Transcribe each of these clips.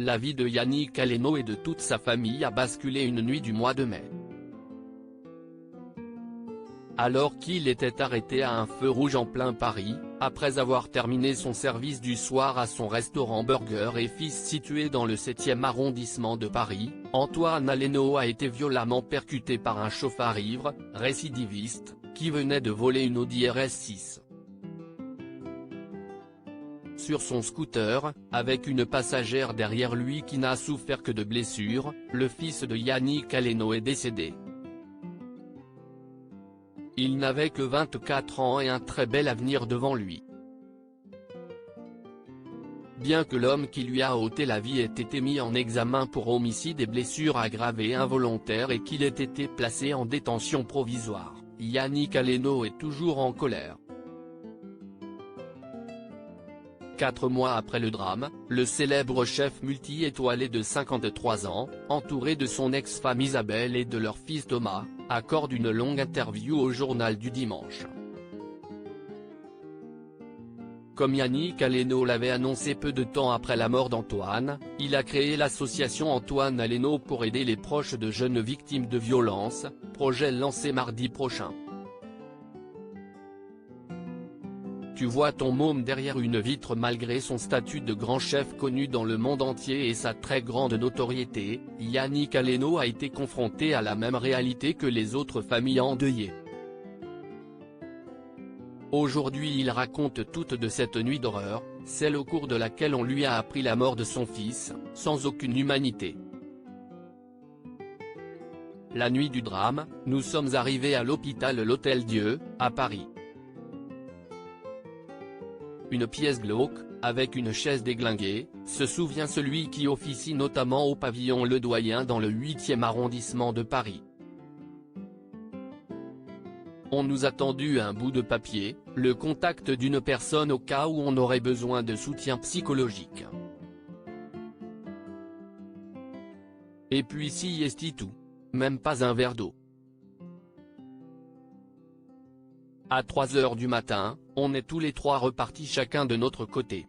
La vie de Yannick Aleno et de toute sa famille a basculé une nuit du mois de mai. Alors qu'il était arrêté à un feu rouge en plein Paris, après avoir terminé son service du soir à son restaurant Burger et Fils situé dans le 7e arrondissement de Paris, Antoine Aleno a été violemment percuté par un chauffard ivre, récidiviste, qui venait de voler une Audi RS6. Sur son scooter, avec une passagère derrière lui qui n'a souffert que de blessures, le fils de Yannick Aleno est décédé. Il n'avait que 24 ans et un très bel avenir devant lui. Bien que l'homme qui lui a ôté la vie ait été mis en examen pour homicide et blessures aggravées involontaires et qu'il ait été placé en détention provisoire, Yannick Aleno est toujours en colère. 4 mois après le drame, le célèbre chef multi-étoilé de 53 ans, entouré de son ex-femme Isabelle et de leur fils Thomas, accorde une longue interview au Journal du Dimanche. Comme Yannick Aleno l'avait annoncé peu de temps après la mort d'Antoine, il a créé l'association Antoine Aleno pour aider les proches de jeunes victimes de violences, projet lancé mardi prochain. Tu vois ton môme derrière une vitre. Malgré son statut de grand chef connu dans le monde entier et sa très grande notoriété, Yannick Aleno a été confronté à la même réalité que les autres familles endeuillées. Aujourd'hui il raconte toute de cette nuit d'horreur, celle au cours de laquelle on lui a appris la mort de son fils, sans aucune humanité. La nuit du drame, nous sommes arrivés à l'hôpital L'Hôtel-Dieu, à Paris. Une pièce glauque, avec une chaise déglinguée, se souvient celui qui officie notamment au pavillon Le Doyen dans le 8e arrondissement de Paris. On nous a tendu un bout de papier, le contact d'une personne au cas où on aurait besoin de soutien psychologique. Et puis si est tout. Même pas un verre d'eau. À 3 h du matin, on est tous les trois repartis chacun de notre côté.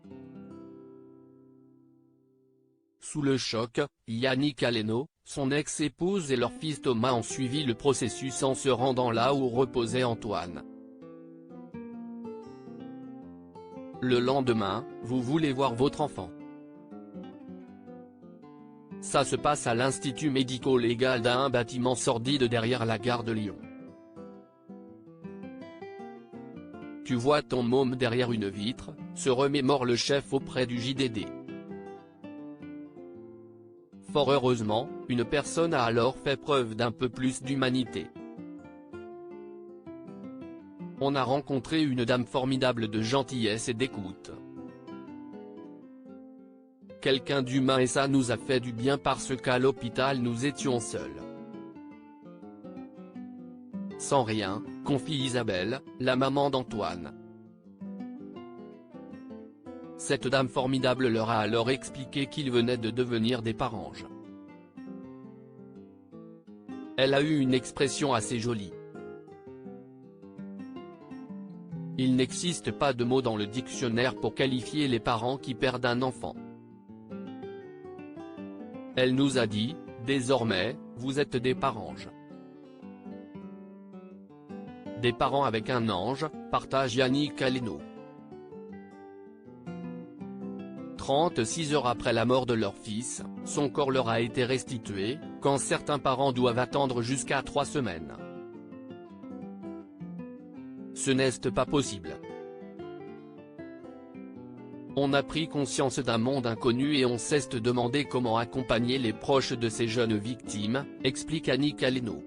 Sous le choc, Yannick Aleno, son ex-épouse et leur fils Thomas ont suivi le processus en se rendant là où reposait Antoine. Le lendemain, vous voulez voir votre enfant. Ça se passe à l'Institut médico-légal d'un bâtiment sordide derrière la gare de Lyon. Tu vois ton môme derrière une vitre, se remémore le chef auprès du JDD. Fort heureusement, une personne a alors fait preuve d'un peu plus d'humanité. On a rencontré une dame formidable de gentillesse et d'écoute. Quelqu'un d'humain et ça nous a fait du bien parce qu'à l'hôpital nous étions seuls. Sans rien, confie Isabelle, la maman d'Antoine. Cette dame formidable leur a alors expliqué qu'ils venaient de devenir des parents. Elle a eu une expression assez jolie. Il n'existe pas de mot dans le dictionnaire pour qualifier les parents qui perdent un enfant. Elle nous a dit, désormais, vous êtes des parents. Des parents avec un ange, partage Yannick Aleno. 36 heures après la mort de leur fils, son corps leur a été restitué, quand certains parents doivent attendre jusqu'à 3 semaines. Ce n'est pas possible. On a pris conscience d'un monde inconnu et on s'est demandé comment accompagner les proches de ces jeunes victimes, explique Yannick Aleno.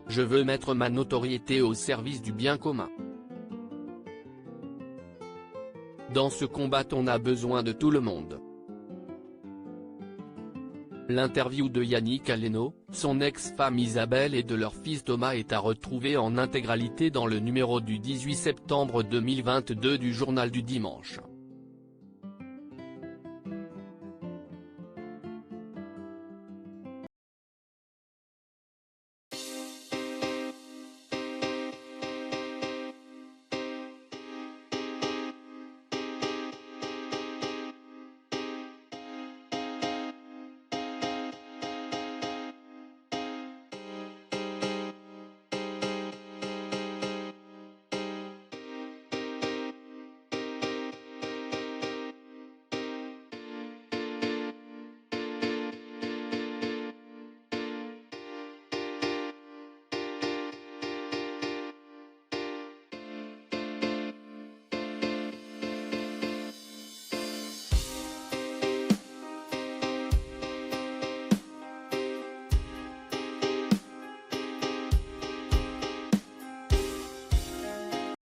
Je veux mettre ma notoriété au service du bien commun. Dans ce combat on a besoin de tout le monde. L'interview de Yannick Aleno, son ex-femme Isabelle et de leur fils Thomas est à retrouver en intégralité dans le numéro du 18 septembre 2022 du Journal du Dimanche.